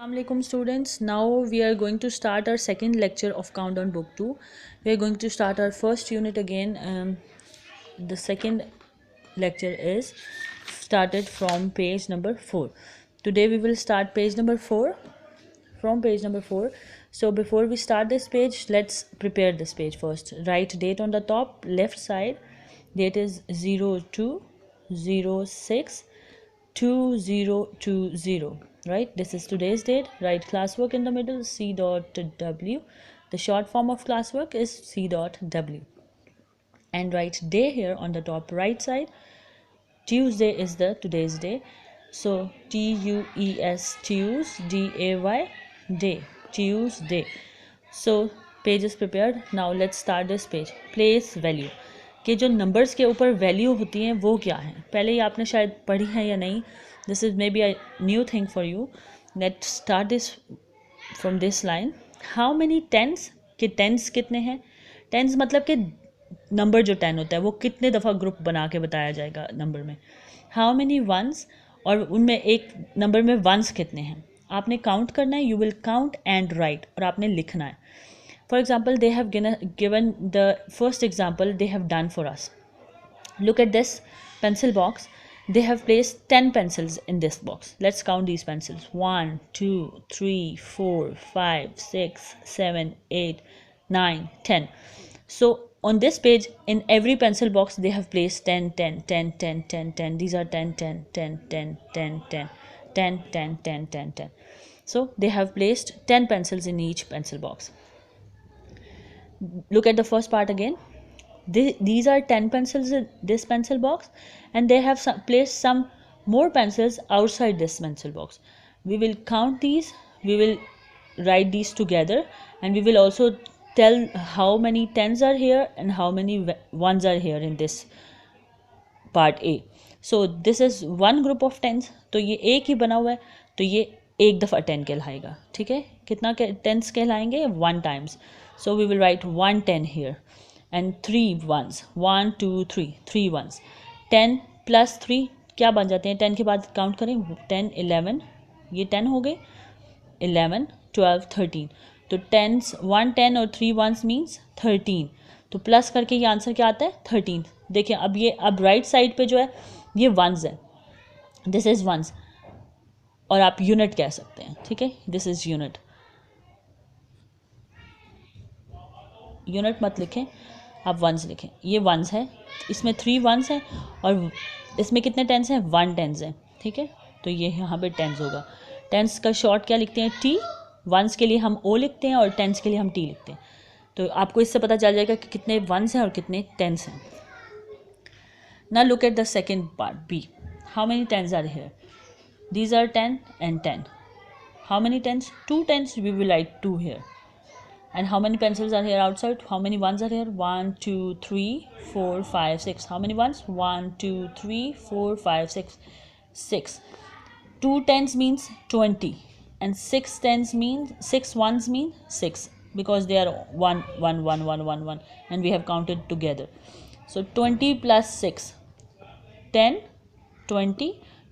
Assalamualaikum students. Now we are going to start our second lecture of Countdown Book 2. We are going to start our first unit again. The second lecture is started from page number 4. Today we will start page number 4 from page number 4. So before we start this page, let's prepare this page first. Write date on the top left side. Date is 02/06 2020, right? This is today's date. Write classwork in the middle, C.W. The short form of classwork is C.W. And write day here on the top right side. Tuesday is the today's day, so TUES, Tuesday, day, Tuesday. So page is prepared. Now let's start this page. Place value कि जो numbers के ऊपर value होती हैं वो क्या है, पहले ही आपने शायद पढ़ी है या नहीं. This is maybe a new thing for you. Let start this from this line. How many tens, कि टेंस कितने हैं. टेंस मतलब कि नंबर जो 10 होता है वो कितने दफ़ा ग्रुप बना के बताया जाएगा नंबर में. हाउ मेनी वंस, और उनमें एक नंबर में वंस कितने हैं आपने काउंट करना है. You will count and right, और आपने लिखना है. For example, they have given the first example they have done for us. Look at this pencil box. They have placed 10 pencils in this box. Let's count these pencils. 1, 2, 3, 4, 5, 6, 7, 8, 9, 10. So on this page, in every pencil box, they have placed 10, 10, 10, 10, 10, 10. These are 10, 10, 10, 10, 10, 10, 10, 10, 10, 10, 10. So they have placed 10 pencils in each pencil box. Look at the first part again. These are 10 pencils in this pencil box, and they have placed some more pencils outside this pencil box. We will count these, we will write these together, and we will also tell how many tens are here and how many ones are here in this part A. So this is one group of tens. तो ये एक ही बना हुआ है, तो ये एक दफ़ा 10 कहलाएगा. ठीक है, कितना टेंस कहलाएंगे? 1 times. So we will write 1 10 here and 3 ones. 1 2 3, 3 ones. 10 plus 3 क्या बन जाते हैं? 10 के बाद काउंट करें. 10 11, ये 10 हो गए. 11 12 13. तो 10 1 10 और 3 ones means 13. तो प्लस करके ये आंसर क्या आता है? 13. देखिए अब राइट साइड पे जो है ये वंस है. दिस इज़ वंस, और आप यूनिट कह सकते हैं. ठीक है, दिस इज़ यूनिट. यूनिट मत लिखें, आप वंस लिखें. ये वंस है, इसमें 3 वंस हैं और इसमें कितने टेंस हैं? 1 टेंस हैं. ठीक है, तो ये यहाँ पे टेंस होगा. टेंस का शॉर्ट क्या लिखते हैं? टी. वंस के लिए हम ओ लिखते हैं और टेंस के लिए हम टी लिखते हैं. तो आपको इससे पता चल जाएगा कि कितने वंस हैं और कितने टेंस हैं. Now look at the second part, B. How many tens are here? These are 10 and 10. How many tens? 2 tens. We will write 2 here. And how many pencils are here outside? How many ones are here? 1 2 3 4 5 6. How many ones? 1 2 3 4 5 6. 6. 2 tens means 20, and 6 tens means 6 ones mean 6, because they are 1 1 1 1 1 1, and we have counted together. So 20 plus 6, 10, 20,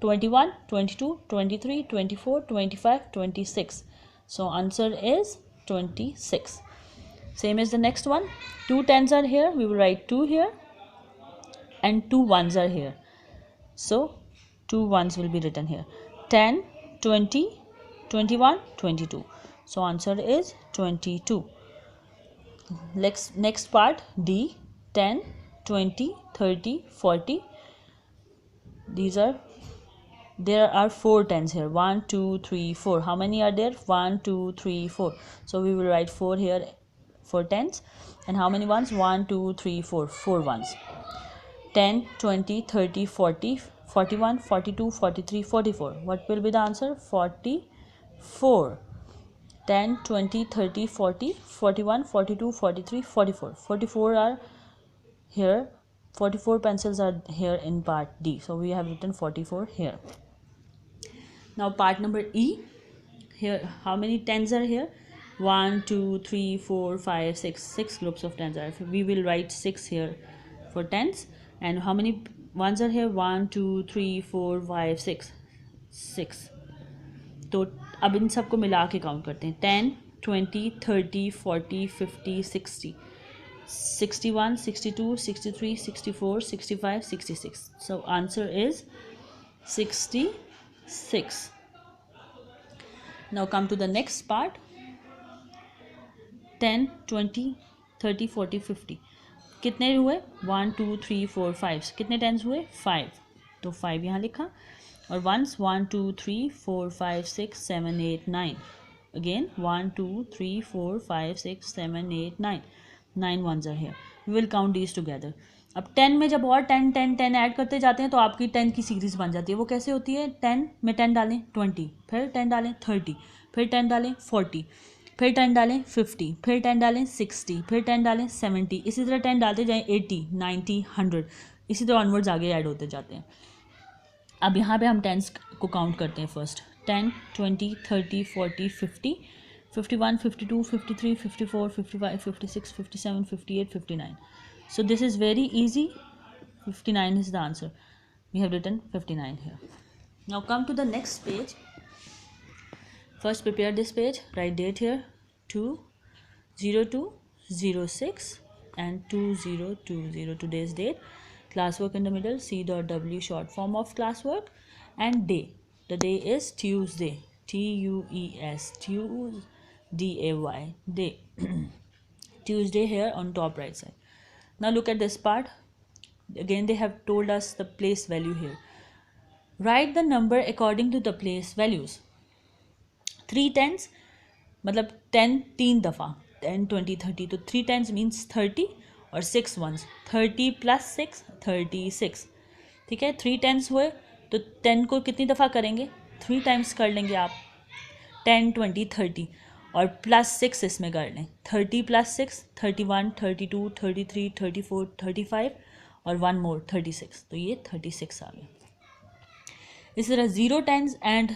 21, 22, 23, 24, 25, 26. So answer is 26. Same as the next one. 2 tens are here. We will write 2 here, and 2 ones are here. So 2 ones will be written here. 10, 20, 21, 22. So answer is 22. Next part, D. 10, 20, 30, 40. There are 4 tens here. 1 2 3 4. How many are there? 1 2 3 4. So we will write 4 here for tens. And how many ones? 1 2 3 4. 4 ones. 10 20 30 40 41 42 43 44. What will be the answer? 44. 10 20 30 40 41 42 43 44. 44 are here. 44 pencils are here in part D. So we have written 44 here. Now part number E. Here, how many tens are here? 1 2 3 4 5 6. 6 groups of tens are here. We will write 6 here for tens. And how many ones are here? 1 2 3 4 5 6. 6. तो अब इन सबको मिला के count करते हैं. 10, 20, 30, 40, 50, 60, 61, 62, 63, 64, 65, 66. So answer is 66. Now come to the next part. 10, 20, 30, 40, 50. कितने हुए? 1, 2, 3, 4, 5. कितने टेंस हुए? 5. तो 5 यहाँ लिखा. और once 1, 2, 3, 4, 5, 6, 7, 8, 9. Again 1, 2, 3, 4, 5, 6, 7, 8, 9. 9 ones are here. We will count these together. अब 10 में जब और 10, 10, 10 ऐड करते जाते हैं तो आपकी 10 की सीरीज़ बन जाती है. वो कैसे होती है? 10 में 10 डालें 20, फिर 10 डालें 30, फिर 10 डालें 40, फिर 10 डालें 50, फिर 10 डालें 60, फिर 10 डालें 70. इसी तरह 10 डालते जाएँ 80, 90, 100. इसी तरह ऑनवर्ड्स आगे ऐड होते जाते हैं. अब यहाँ पे हम टेंस को काउंट करते हैं. First 10, 20, 30, 40, 50, 51, 52, 53, 54, 55, 56, 57, 58, 59. So this is very easy. 59 is the answer. We have written 59 here. Now come to the next page. First prepare this page. Write date here 2/02/06 and 2020. Today's date. Classwork in the middle. C.W short form of classwork. And day. The day is Tuesday. TUES. Tuesday. Day. Tuesday here on top right side. Now look at this part. Again they have told us the place value here. Write the number according to the place values. 3 tens मतलब 10 3 दफ़ा 10, 20, 30. तो 3 tens means 30 और 6 ones 30 plus 6 36. ठीक है. 3 tens हुए तो 10 को कितनी दफ़ा करेंगे? 3 times कर लेंगे आप. 10, 20, 30 और प्लस 6 इसमें कर लें. 30 plus 6 31, 32, 33, 34, 35 और 1 more 36. तो ये 36 आ गया. इस तरह 0 tens and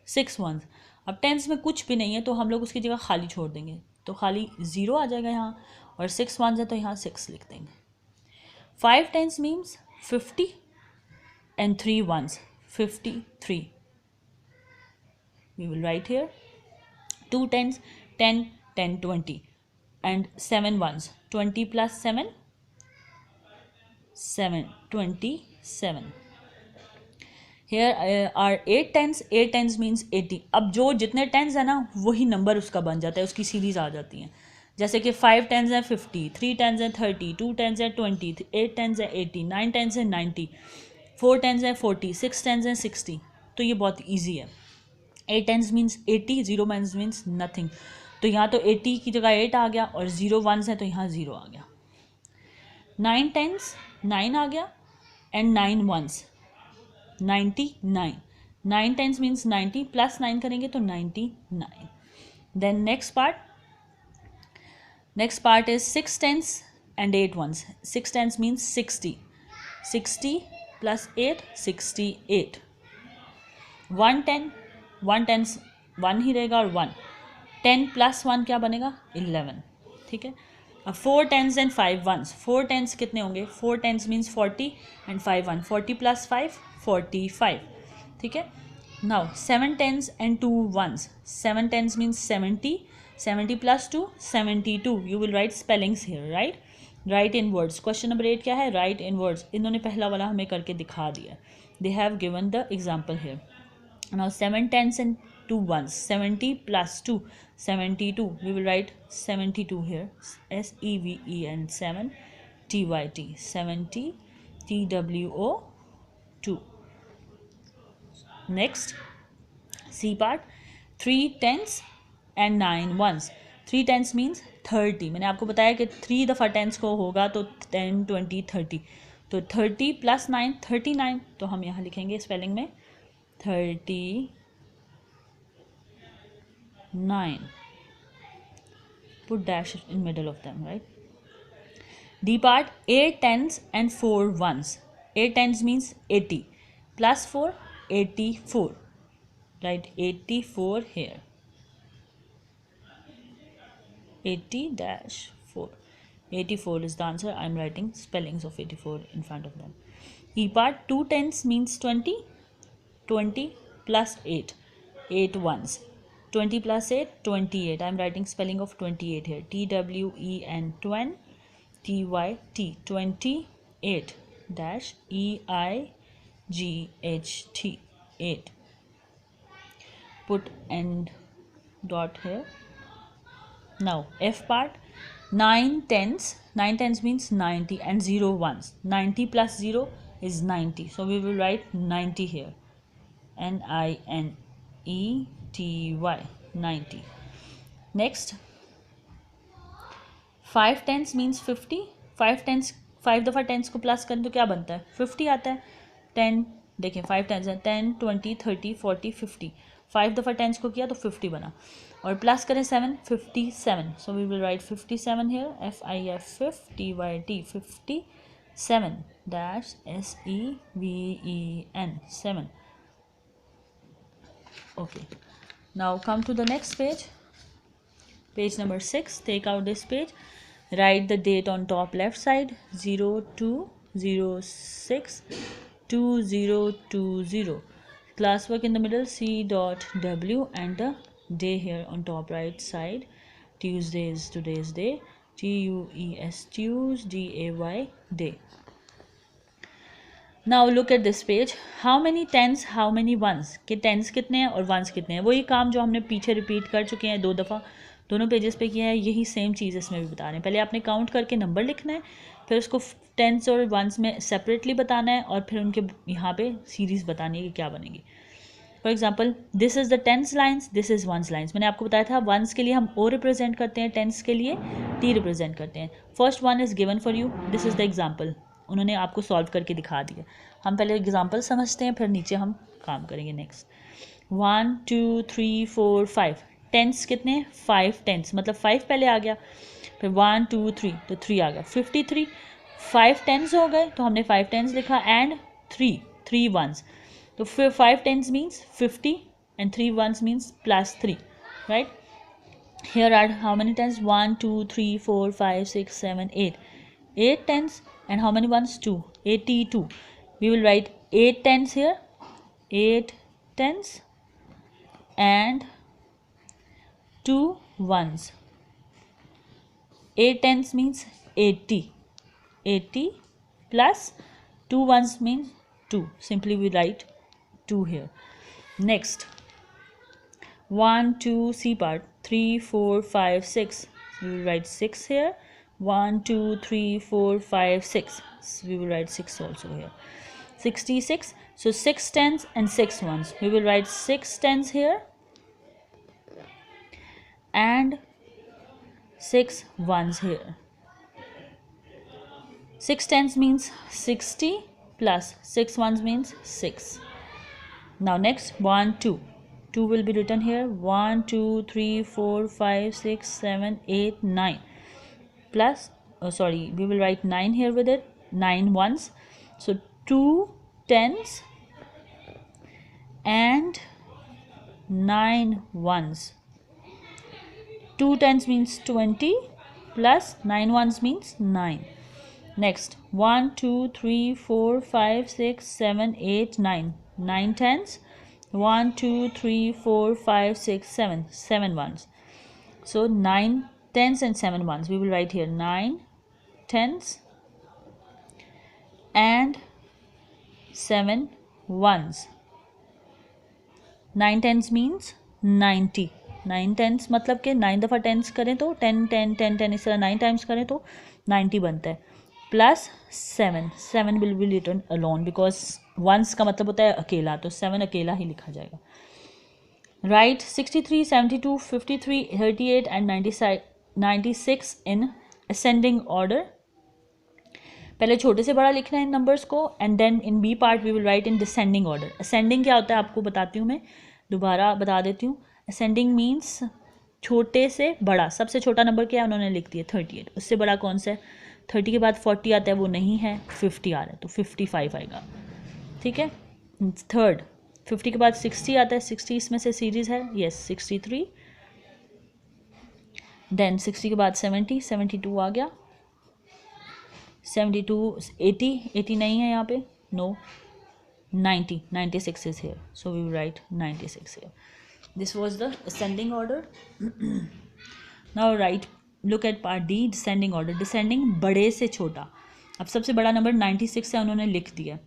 6 ones. अब टेंस में कुछ भी नहीं है तो हम लोग उसकी जगह खाली छोड़ देंगे. तो खाली 0 आ जाएगा यहाँ. और 6 ones है तो यहाँ 6 लिख देंगे. 5 tens means 50 and 3 ones 53. We will write here. 2 tens 10, 10, 20 and 7 ones 20 plus 7 7 27. Here are 8 tens. 8 tens means 80. अब जो जितने tens है ना वही नंबर उसका बन जाता है. उसकी सीरीज आ जाती है. जैसे कि 5 tens है 50, 3 tens है 30, 2 tens है 20, 8 tens है 80, 9 tens है 90, 4 tens है 40, 6 tens है 60. तो ये बहुत ईजी है. 8 tens means 80, 0 tens means nothing. तो यहाँ तो 80 की जगह 8 आ गया और 0 ones है तो यहाँ 0 आ गया. 9 tens 9 आ गया and 9 ones 99. 9 tens means 90 plus 9 करेंगे तो 99. Then next part is 6 tens and 8 ones. 6 tens means 60. 60 plus 8 68. 1 tens 1 ही रहेगा और 1. 10 plus 1 क्या बनेगा? 11. ठीक है. अब 4 tens and 5 ones. 4 tens कितने होंगे? 4 tens means 40 and 5 1. 40 plus 5 45. ठीक है. Now 7 tens and 2 ones. 7 tens means 70. 70 plus 2 72. You will write spellings here, right? Write in words. Question number 8 क्या है? Write in words. इन्होंने पहला वाला हमें करके दिखा दिया. They have given the example here. Now 7 tens and 2 ones. 70 plus 2 72. We will write 72 here. SEVE and 7 TYT. 70 TWO2. Next, C part. 3 tens and 9 ones. 3 tens means 30. मैंने आपको बताया कि 3 दफ़ा tens को होगा तो 10, 20, 30. तो 30 plus 9 39. तो हम यहाँ लिखेंगे स्पेलिंग में 39. Put dash in middle of them, right? D part. 8 tens and 4 ones. 8 tens means 80 plus 4 84. Write 84 here. 80-4. 84 is the answer. I am writing spellings of 84 in front of them. E part. 2 tens means 20. 20 plus 8. 8 ones. 20 plus 8, 28. I'm writing spelling of 28 here. TWEN, 20, TYT, 28, dash EIGHT, 8. Put end dot here. Now F part, 9 tenths. 9 tenths means 90 and 0 ones. 90 plus 0 is 90. So we will write 90 here. NINETY, 90. Next, 5 tenths means 50. 5 tenths, 5 दफ़ा tense को plus करें तो क्या बनता है? 50 आता है. 10 देखें 5 टेंस है, 10, 20, 30, 40, 50. 5 दफ़ा टेंस को किया तो 50 बना. और प्लस करें 7, 57. So we will write 57 here. FIF, 57 dash SEVEN, 7. Okay, now come to the next page. Page number 6. Take out this page. Write the date on top left side. 02/06/2020. Classwork in the middle. C.W. and the day here on top right side. Tuesday is today's day. TUES, Tuesday, day. Now look at this page. How many tens, how many ones? कि tens कितने हैं और ones कितने हैं. वही काम जो हमने पीछे रिपीट कर चुके हैं 2 दफ़ा दोनों पेजेस पे किया है, यही सेम चीज़ इसमें भी बता रहे हैं. पहले आपने काउंट करके नंबर लिखना है, फिर उसको टेंस और वंस में सेपरेटली बताना है, और फिर उनके यहाँ पे सीरीज़ बतानी है कि क्या बनेगी. For example, this is the tens lines, this is ones lines. मैंने आपको बताया था वंस के लिए हम ओ रिप्रेजेंट करते हैं, टेंस के लिए टी रिप्रेजेंट करते हैं. First one is given for you. This is the example. उन्होंने आपको सॉल्व करके दिखा दिया. हम पहले एग्जाम्पल समझते हैं, फिर नीचे हम काम करेंगे. नेक्स्ट, 1 2 3 4 5. टेंस कितने? 5 टेंस, मतलब 5 पहले आ गया, फिर 1 2 3 तो 3 आ गया. 53. 5 टेंस हो गए तो हमने 5 टेंस लिखा एंड 3 वंस. तो फिर 5 tens means 50 and 3 ones means +3, right. Here are how many tens? 1 2 3 4 5 6 7 8. 8 tens and how many ones? 2. 82. We will write 8 tens here. 8 tens and 2 ones. 8 tens means 80. 80 plus 2 ones means 2. Simply we write 2 here. Next, 1 2 C part, 3 4 5 6. We will write 6 here. 1 2 3 4 5 6. So we will write 6 also here. 66. So 6 tens and 6 ones. We will write 6 tens here and 6 ones here. 6 tens means 60 plus 6 ones means 6. Now next, 1 2. 2 will be written here. 1 2 3 4 5 6 7 8 9 plus we will write 9 here with it. 9 ones. So 2 tens and 9 ones. 2 tens means 20 plus 9 ones means 9. Next, 1 2 3 4 5 6 7 8 9. 9 tens. 1 2 3 4 5 6 7. 7 ones. So 9 tens and 7 ones. We will write here 9 tens and 7 ones. 9 tens means 90. 9 tens मतलब कि 9 दफ़ा tense करें तो 10 10 10 10 इस तरह 9 times करें तो 90 बनता है. Plus 7 will be written alone because ones का मतलब होता है अकेला, तो 7 अकेला ही लिखा जाएगा. Write 63 72 53 38 and 96 in ascending order. पहले छोटे से बड़ा लिखना है इन नंबर्स को, and then in B part we will write in descending order. Ascending क्या होता है आपको बताती हूँ, मैं दोबारा बता देती हूँ. असेंडिंग मीन्स छोटे से बड़ा. सबसे छोटा नंबर क्या है उन्होंने लिख दिया 38. उससे बड़ा कौन सा है? 30 के बाद 40 आता है, वो नहीं है. 50 आ रहा है तो 55 आएगा. ठीक है. थर्ड, 50 के बाद 60 आता है. 60 इसमें से सीरीज़ है. यस 63. देन 60 के बाद 70, 72 आ गया. 72 80 नहीं है यहाँ पे. No 90 96 is here. So we will write 96 here. This was the ascending order. Now write, look at part D, descending order. Descending, बड़े से छोटा. अब सबसे बड़ा नंबर 96 है, उन्होंने लिख दिया.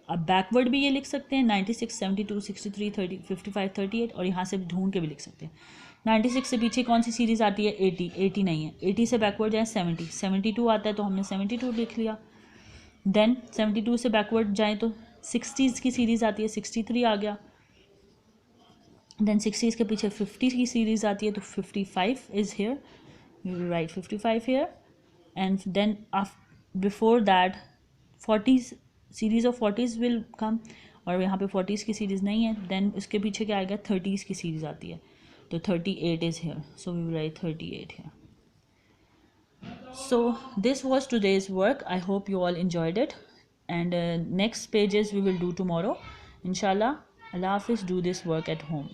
अब बैकवर्ड भी ये लिख सकते हैं 96, 72, 63, 30, 55, 38, और यहाँ से ढूंढ के भी लिख सकते हैं. 96 से पीछे कौन सी सीरीज़ आती है? 80. 80 नहीं है. 80 से बैकवर्ड जाए 70. 72 आता है तो हमने 72 लिख लिया. देन 72 से बैकवर्ड जाए तो 60s की सीरीज़ आती है, 63 आ गया. देन 60s के पीछे 50 की सीरीज़ आती है तो 55 is here. You will write 55 here. And then before that 40s series of 40s will come, और यहाँ पे 40s की सीरीज़ नहीं है. देन उसके पीछे क्या आएगा? 30s की सीरीज़ आती है तो 38 is here. So we will write 38 here. So this was today's work. I hope you all enjoyed it, and next pages we will do tomorrow inshallah. Allah Hafiz. Do this work at home.